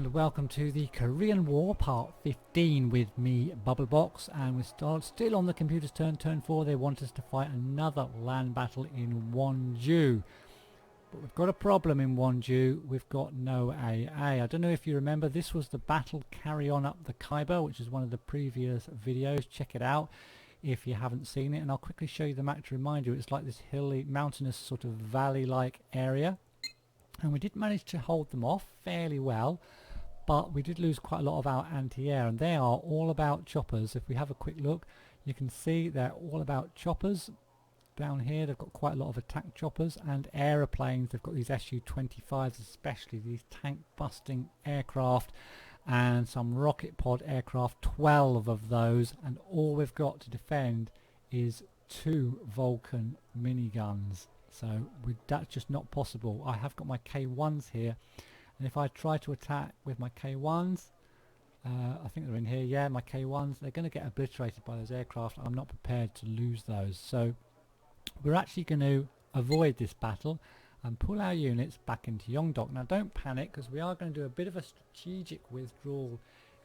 and welcome to the Korean War Part 15 with me, Bubblebox, and we're still on the computer's turn 4. They want us to fight another land battle in Wonju. But we've got a problem in Wonju, we've got no AA. I don't know if you remember, this was the battle carry on up the Khyber, which is one of the previous videos. Check it out if you haven't seen it, and I'll quickly show you the map to remind you. It's like this hilly, mountainous sort of valley-like area. And we did manage to hold them off fairly well, but we did lose quite a lot of our anti-air, and they are all about choppers. If we have a quick look, you can see they're all about choppers. Down here they've got quite a lot of attack choppers and aeroplanes. They've got these Su-25s, especially these tank busting aircraft, and some rocket pod aircraft, 12 of those, and all we've got to defend is 2 Vulcan miniguns. So that's just not possible. I have got my K1s here, and if I try to attack with my K1s, I think they're in here, yeah, my K1s, they're going to get obliterated by those aircraft. I'm not prepared to lose those. So we're actually going to avoid this battle and pull our units back into Yongdok. Now don't panic, because we are going to do a bit of a strategic withdrawal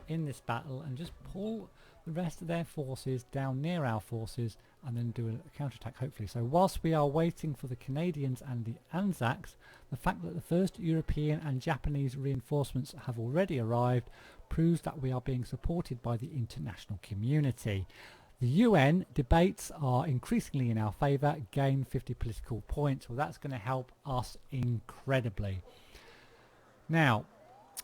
in this battle and just pull the rest of their forces down near our forces and then do a counterattack, hopefully. So whilst we are waiting for the Canadians and the Anzacs, the fact that the first European and Japanese reinforcements have already arrived proves that we are being supported by the international community. The UN debates are increasingly in our favour, gain 50 political points. Well, that's going to help us incredibly. Now,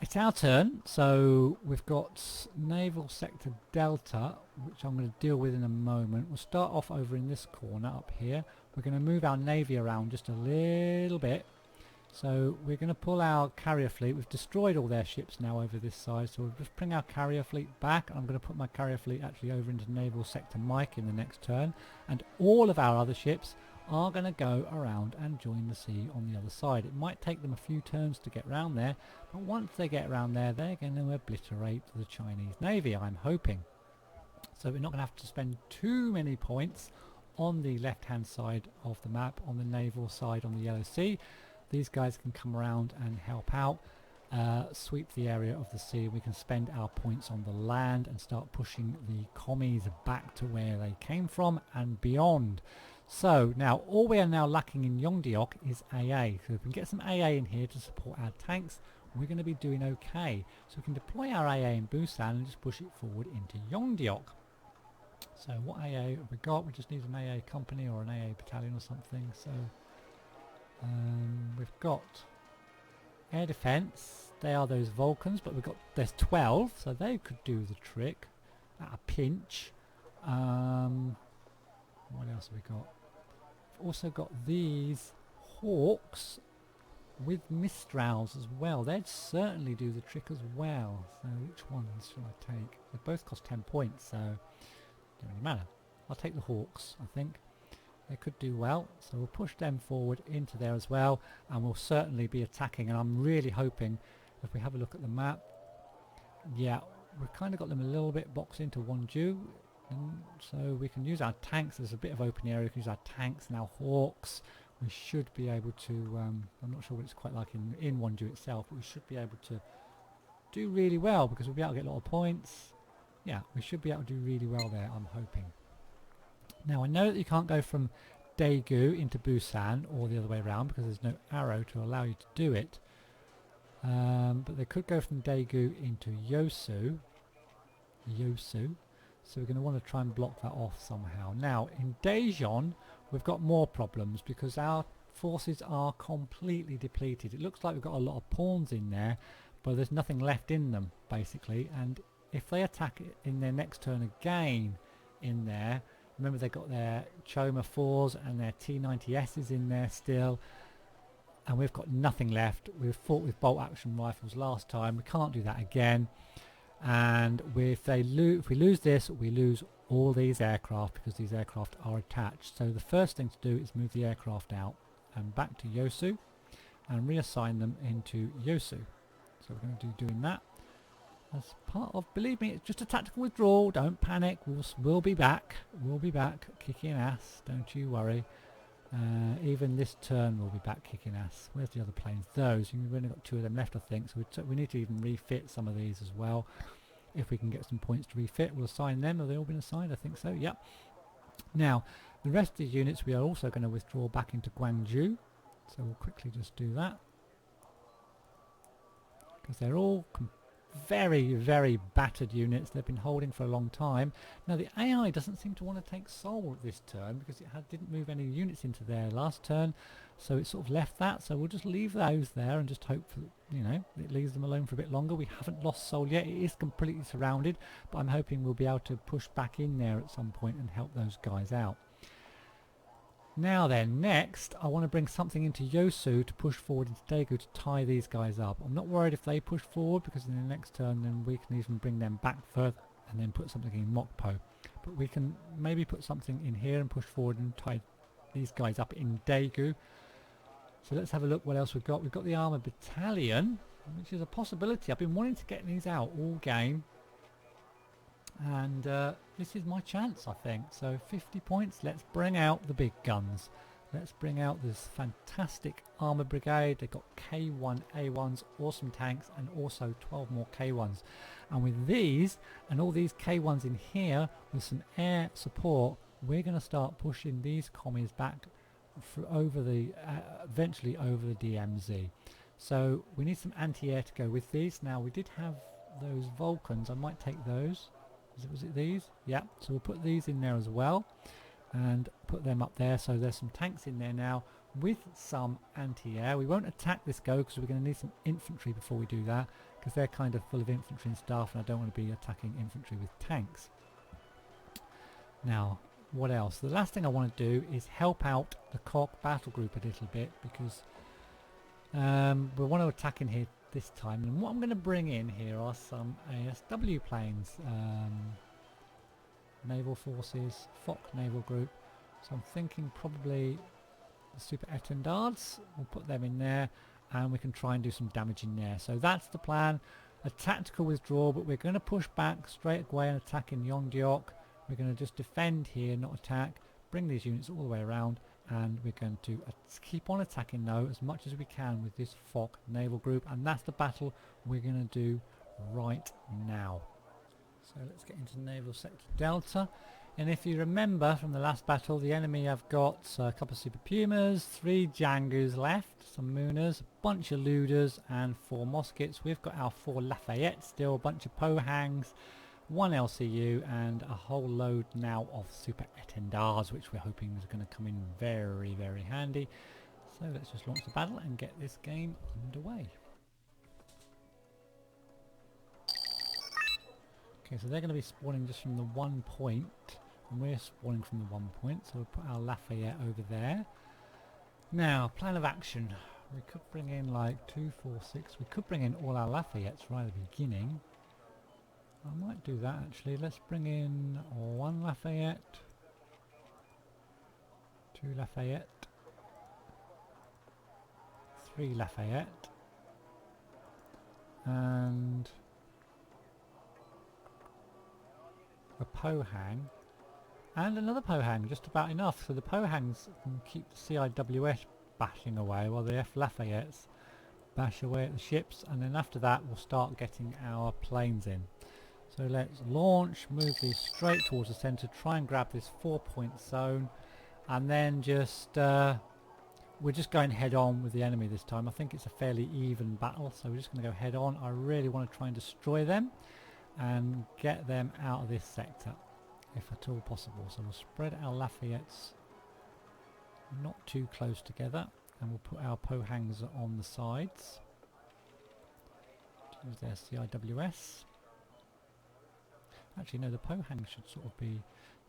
it's our turn, so we've got Naval Sector Delta, which I'm going to deal with in a moment. We'll start off over in this corner up here. We're going to move our navy around just a little bit. So we're going to pull our carrier fleet. We've destroyed all their ships now over this side, so we'll just bring our carrier fleet back. I'm going to put my carrier fleet actually over into Naval Sector Mike in the next turn, and all of our other ships are going to go around and join the sea on the other side. It might take them a few turns to get around there, but once they get around there, they're going to obliterate the Chinese Navy, I'm hoping. So we're not going to have to spend too many points on the left hand side of the map, on the naval side on the Yellow Sea. These guys can come around and help out, sweep the area of the sea. We can spend our points on the land and start pushing the commies back to where they came from and beyond. So now all we are now lacking in Yongdeok is AA. So if we can get some AA in here to support our tanks, we're going to be doing okay. So we can deploy our AA in Busan and just push it forward into Yongdeok. So what AA have we got? We just need an AA company or an AA battalion or something. So we've got air defense. They are those Vulcans, but there's 12, so they could do the trick at a pinch. What else have we got? We've also got these Hawks with Mistrals as well. They'd certainly do the trick as well. So which ones shall I take? They both cost 10 points, so it doesn't really matter. I'll take the Hawks, I think. They could do well, so we'll push them forward into there as well, and we'll certainly be attacking. And I'm really hoping, if we have a look at the map, yeah, we've kind of got them a little bit boxed into Wonju. So we can use our tanks. There's a bit of open area. We can use our tanks and our Hawks. We should be able to, I'm not sure what it's quite like in Wonju itself, but we should be able to do really well, because we'll be able to get a lot of points. Yeah, we should be able to do really well there, I'm hoping. Now I know that you can't go from Daegu into Busan or the other way around, because there's no arrow to allow you to do it. But they could go from Daegu into Yosu. So we're going to want to try and block that off somehow. Now in Daejeon we've got more problems, because our forces are completely depleted. It looks like we've got a lot of pawns in there, but there's nothing left in them basically. And if they attack it in their next turn again in there, remember they've got their Choma 4s and their T-90Ss in there still, and we've got nothing left. We've fought with bolt action rifles last time. We can't do that again. And if we lose this, we lose all these aircraft, because these aircraft are attached. So the first thing to do is move the aircraft out and back to Yosu and reassign them into Yosu. So we're going to be doing that as part of, believe me, it's just a tactical withdrawal. Don't panic. We'll be back. We'll be back kicking ass. Don't you worry. Even this turn we'll be back kicking ass. Where's the other planes? Those. We've only got 2 of them left, I think, so we need to even refit some of these as well. If we can get some points to refit, we'll assign them. Have they all been assigned? I think so, yep. Now, the rest of the units we are also going to withdraw back into Gwangju. So we'll quickly just do that. Because they're all very, very battered units. They've been holding for a long time. Now the AI doesn't seem to want to take Seoul this turn because it didn't move any units into there last turn, so it sort of left that. So we'll just leave those there and just hope for, it leaves them alone for a bit longer. We haven't lost Seoul yet. It is completely surrounded, but I'm hoping we'll be able to push back in there at some point and help those guys out. Now then, next I want to bring something into Yosu to push forward into Daegu to tie these guys up. I'm not worried if they push forward, because in the next turn then we can even bring them back further and then put something in Mokpo. But we can maybe put something in here and push forward and tie these guys up in Daegu. So let's have a look what else we've got. We've got the Armour Battalion, which is a possibility. I've been wanting to get these out all game. And this is my chance, I think. So 50 points, let's bring out the big guns. Let's bring out this fantastic armor brigade. They've got K1 A1s, awesome tanks, and also 12 more K1s. And with these and all these K1s in here with some air support, we're going to start pushing these commies back over the eventually over the DMZ. So we need some anti-air to go with these. Now we did have those Vulcans. I might take those. Was it these? Yeah, so we'll put these in there as well and put them up there. So there's some tanks in there now with some anti-air. We won't attack this go because we're going to need some infantry before we do that, because they're kind of full of infantry and stuff, and I don't want to be attacking infantry with tanks. Now, what else? The last thing I want to do is help out the Cork battle group a little bit, because we want to attack in here this time, and what I'm going to bring in here are some ASW planes, naval forces, Fock naval group. So I'm thinking probably the super etendards. We'll put them in there and we can try and do some damage in there. So that's the plan, a tactical withdrawal, but we're going to push back straight away and attack in Yongdeok. We're going to just defend here, not attack, bring these units all the way around, and we're going to keep on attacking though as much as we can with this Fock naval group, and that's the battle we're going to do right now. So let's get into naval sector Delta, and if you remember from the last battle, the enemy have got a couple of Super Pumas, 3 Jangus left, some Mooners, a bunch of Luders and 4 Moskets. We've got our 4 Lafayette still, a bunch of Pohangs, 1 LCU and a whole load now of super etendards, which we're hoping is going to come in very, very handy. So let's just launch the battle and get this game underway. Okay, so they're going to be spawning just from the 1 point, and we're spawning from the 1 point, so we'll put our Lafayette over there. Now, plan of action. We could bring in like 2, 4, 6. We could bring in all our Lafayettes right at the beginning. I might do that actually. Let's bring in 1 Lafayette, 2 Lafayette, 3 Lafayette, and a Pohang, and another Pohang, just about enough. So the Pohangs can keep the CIWS bashing away while the F Lafayettes bash away at the ships, and then after that we'll start getting our planes in. So let's launch, move these straight towards the centre, try and grab this 4-point zone, and then just we're just going head on with the enemy this time. I think it's a fairly even battle, so we're just going to go head on. I really want to try and destroy them and get them out of this sector if at all possible. So we'll spread our Lafayettes not too close together, and we'll put our Pohangs on the sides to use their CIWS. Actually no, the Pohang should sort of be,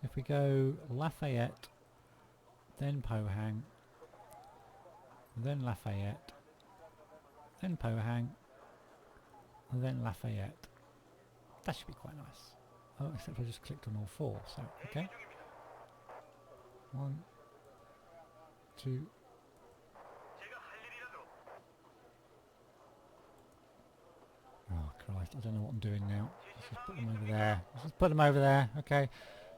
if we go Lafayette, then Pohang, then Lafayette, then Pohang, and then Lafayette. That should be quite nice. Oh, except I just clicked on all 4, so okay. 1, 2. Oh Christ, I don't know what I'm doing now. Let's just put them over there. Let's just put them over there. Okay.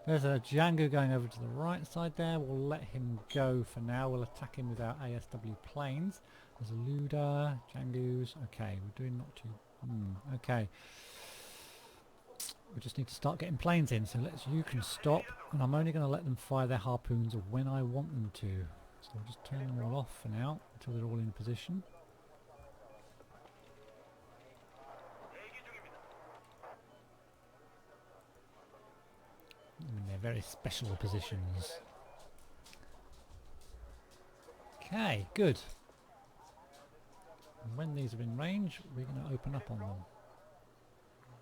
There's a Django going over to the right side there. We'll let him go for now. We'll attack him with our ASW planes. There's a Luda, Django's. Okay, we're doing not too... okay. We just need to start getting planes in. So you can stop. And I'm only going to let them fire their harpoons when I want them to. So I'll just turn them all off for now until they're all in position. In their very special positions. Okay, good. And when these are in range, we're going to open up on them.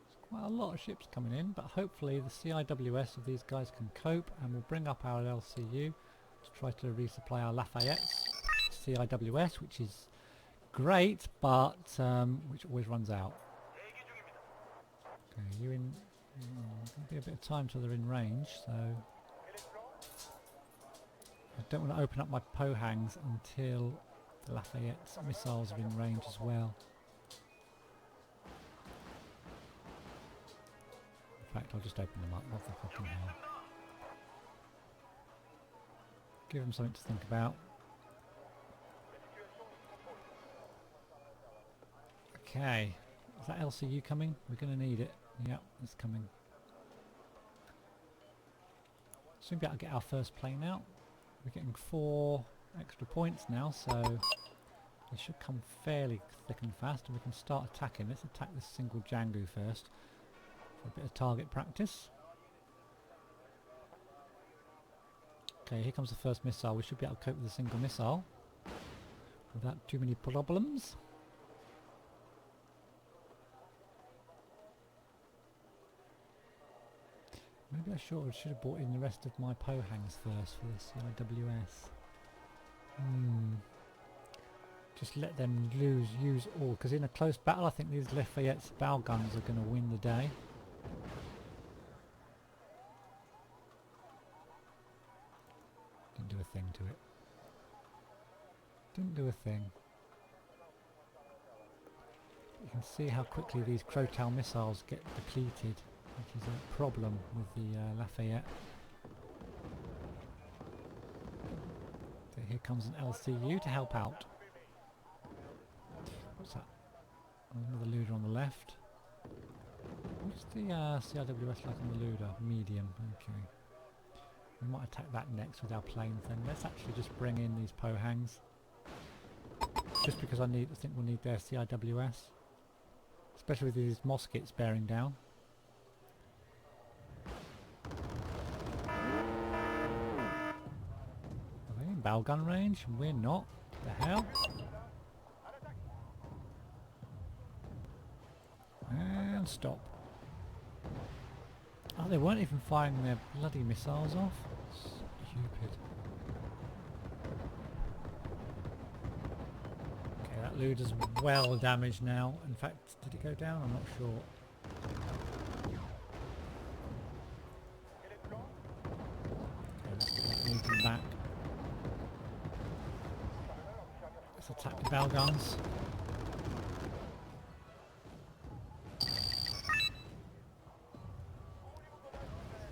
There's quite a lot of ships coming in, but hopefully the CIWS of these guys can cope, and we'll bring up our LCU to try to resupply our Lafayette's CIWS, which is great, but which always runs out. Okay, you in... There'll be a bit of time till they're in range, so I don't want to open up my Pohangs until the Lafayette's missiles are in range as well. In fact, I'll just open them up. What the fucking hell. Give them something to think about. Okay, is that LCU coming? We're going to need it. Yep, it's coming. Soon be able to get our first plane out. We're getting 4 extra points now, so they should come fairly thick and fast, and we can start attacking. Let's attack this single Django first for a bit of target practice. Okay, here comes the first missile. We should be able to cope with a single missile without too many problems. Maybe I should have brought in the rest of my Pohangs first for this CIWS. Just let them use all, because in a close battle I think these Lafayette's bow guns are going to win the day. Didn't do a thing to it. Didn't do a thing. You can see how quickly these Crotal missiles get depleted, which is a problem with the Lafayette. So here comes an LCU to help out. What's that? Another Luda on the left. What's the CIWS like on the Luda? Medium, okay. We might attack that next with our planes then. Let's actually just bring in these Pohangs. Just because I think we'll need their CIWS. Especially with these Moskets bearing down. Bow gun range, and we're not. What the hell? And stop. Oh, they weren't even firing their bloody missiles off. Stupid. Okay, that Luda's well damaged now. In fact, did it go down? I'm not sure. Okay, let's get that Luda back. Let's attack the bow guns.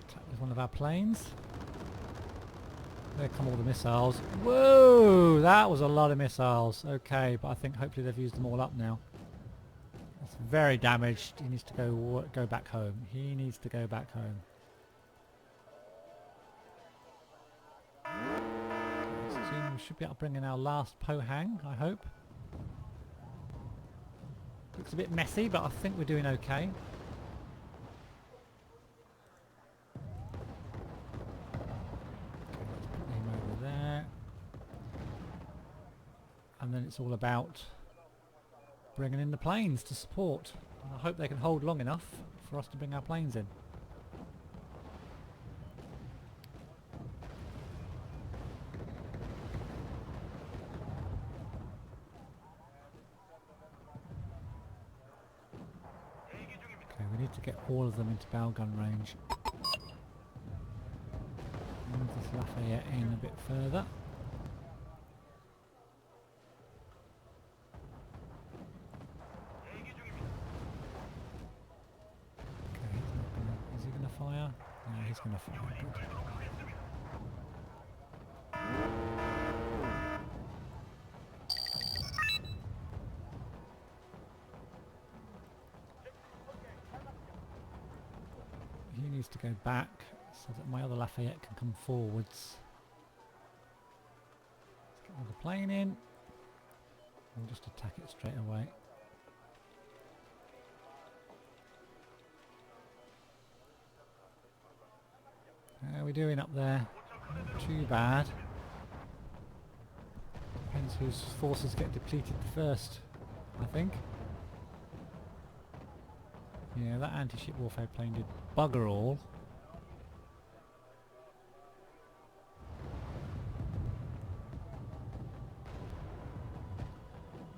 Attack with one of our planes. There come all the missiles. Whoa! That was a lot of missiles. Okay, but I think hopefully they've used them all up now. It's very damaged. He needs to go back home. He needs to go back home. We should be able to bring in our last Pohang, I hope. Looks a bit messy, but I think we're doing okay. Okay, let's put him over there. And then it's all about bringing in the planes to support. I hope they can hold long enough for us to bring our planes in. We need to get all of them into bow gun range. Move this Lafayette in a bit further. Okay, is he going to fire? No, he's going to fire. Good. He needs to go back so that my other Lafayette can come forwards. Let's get another plane in. We'll just attack it straight away. How are we doing up there? Not too bad. Depends whose forces get depleted first, I think. Yeah, that anti-ship warfare plane did bugger all.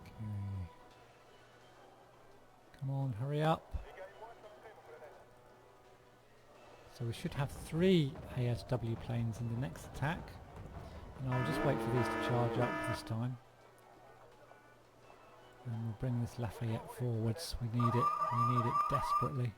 Okay. Come on, hurry up. So we should have 3 ASW planes in the next attack. And I'll just wait for these to charge up this time. And we'll bring this Lafayette forwards. We need it. We need it desperately.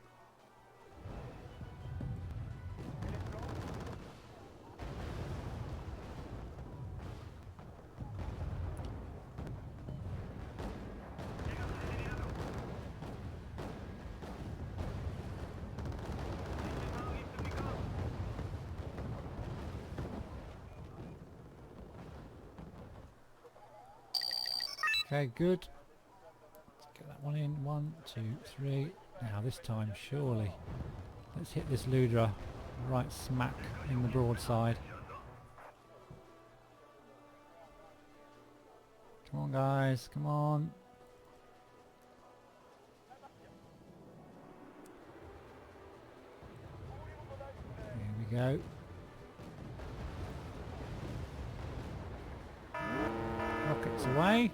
Okay, good. Let's get that one in. 1, 2, 3. Now this time, surely. Let's hit this Ludra right smack in the broadside. Come on, guys. Come on. Here we go. Rockets away.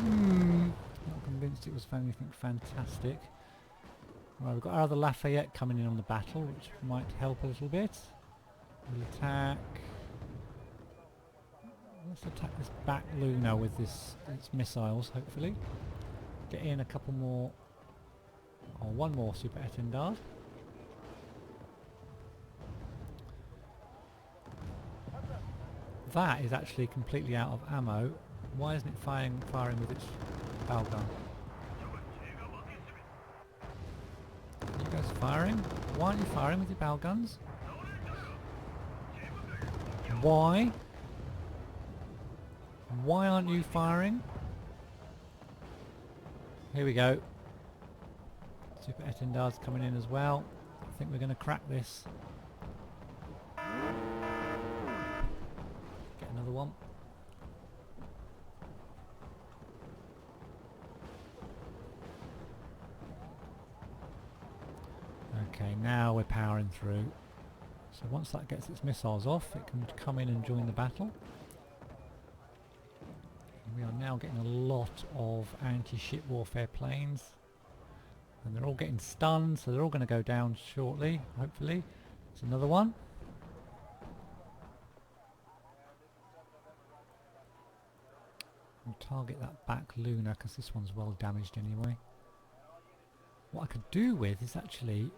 Not convinced it was anything fantastic. Right, we've got our other Lafayette coming in on the battle, which might help a little bit. We'll attack. Let's attack this back Luna with its missiles, hopefully. Get in a couple more, or one more Super Etendard. That is actually completely out of ammo. Why isn't it firing with its bow gun? Are you guys firing? Why aren't you firing with your bow guns? Why? Why aren't you firing? Here we go. Super Etendard's coming in as well. I think we're going to crack this. Get another one. Okay, now we're powering through. So once that gets its missiles off, it can come in and join the battle. And we are now getting a lot of anti-ship warfare planes. And they're all getting stunned, so they're all going to go down shortly, hopefully. There's another one. We'll target that back Luna, because this one's well damaged anyway. What I could do with is actually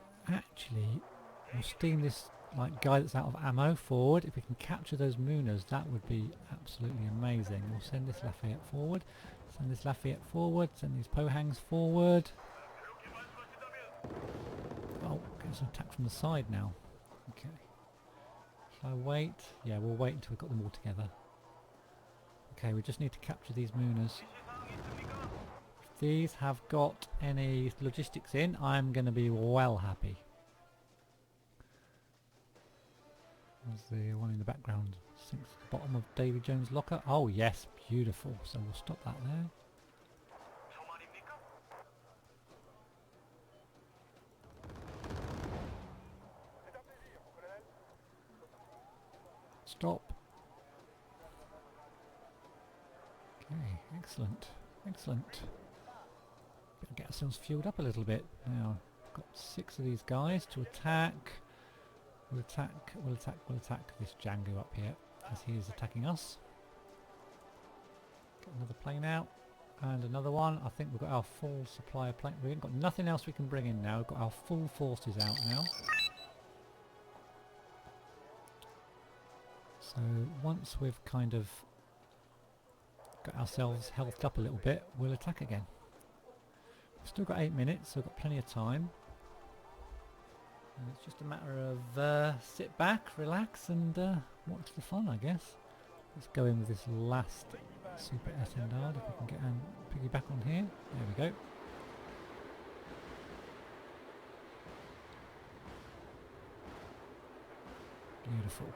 we'll steam this guy that's out of ammo forward. If we can capture those Moonas, that would be absolutely amazing. We'll send this Lafayette forward, send this Lafayette forward, send these Pohangs forward. Oh, get some attack from the side now. Okay. Shall I wait? Yeah, we'll wait until we've got them all together. Okay, we just need to capture these Moonas. If these have got any logistics in, I'm going to be well happy. There's the one in the background. Sinks to the bottom of Davy Jones' locker. Oh yes, beautiful. So we'll stop that there. Stop. Okay, excellent. Excellent. Better get ourselves fueled up a little bit. Now, I've got 6 of these guys to attack. We'll attack this Django up here as he is attacking us. Get another plane out. And another one. I think we've got our full supply of plane. We've got nothing else we can bring in now. We've got our full forces out now. So once we've kind of got ourselves healthed up a little bit, we'll attack again. We've still got 8 minutes, so we've got plenty of time. And it's just a matter of sit back, relax, and watch the fun, I guess. Let's go in with this last super Etendard, if we can get piggyback on here. There we go. Beautiful.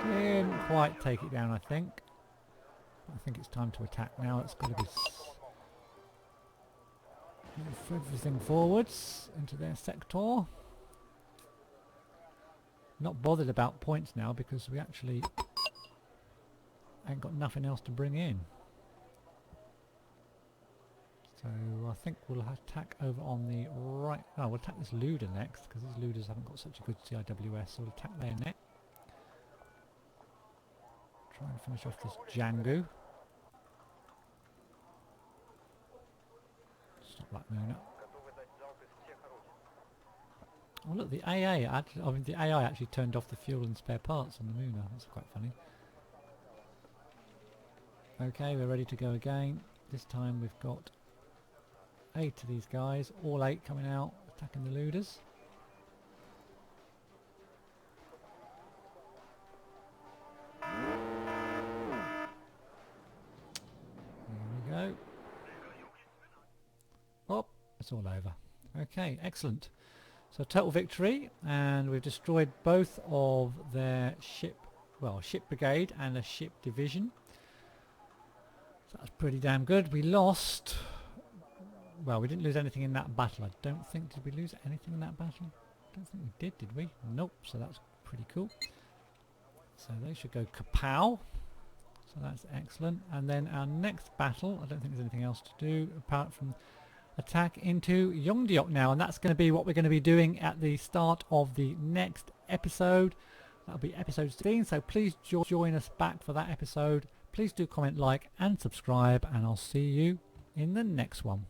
Didn't quite take it down, I think. I think it's time to attack now. It's got to be move everything forwards into their sector. Not bothered about points now because we actually ain't got nothing else to bring in. So I think we'll attack over on the right. Oh, we'll attack this Luda next because these Ludas haven't got such a good CIWS, so we'll attack there next. Try and finish off this Jangu. Stop that moon up. Oh look, the the AI actually turned off the fuel and spare parts on the Mooner. That's quite funny. Okay, we're ready to go again. This time we've got 8 of these guys, all 8 coming out, attacking the Luders. There we go. Oh, it's all over. Okay, excellent. So total victory, and we've destroyed both of their ship brigade and a ship division. So that's pretty damn good. We lost, well, we didn't lose anything in that battle. I don't think, did we lose anything in that battle? I don't think we did we? Nope, so that's pretty cool. So they should go kapow. So that's excellent. And then our next battle, I don't think there's anything else to do apart from attack into Yongdeok now, and that's going to be what we're going to be doing at the start of the next episode. That'll be episode 16, so please join us back for that episode. Please do comment, like and subscribe, and I'll see you in the next one.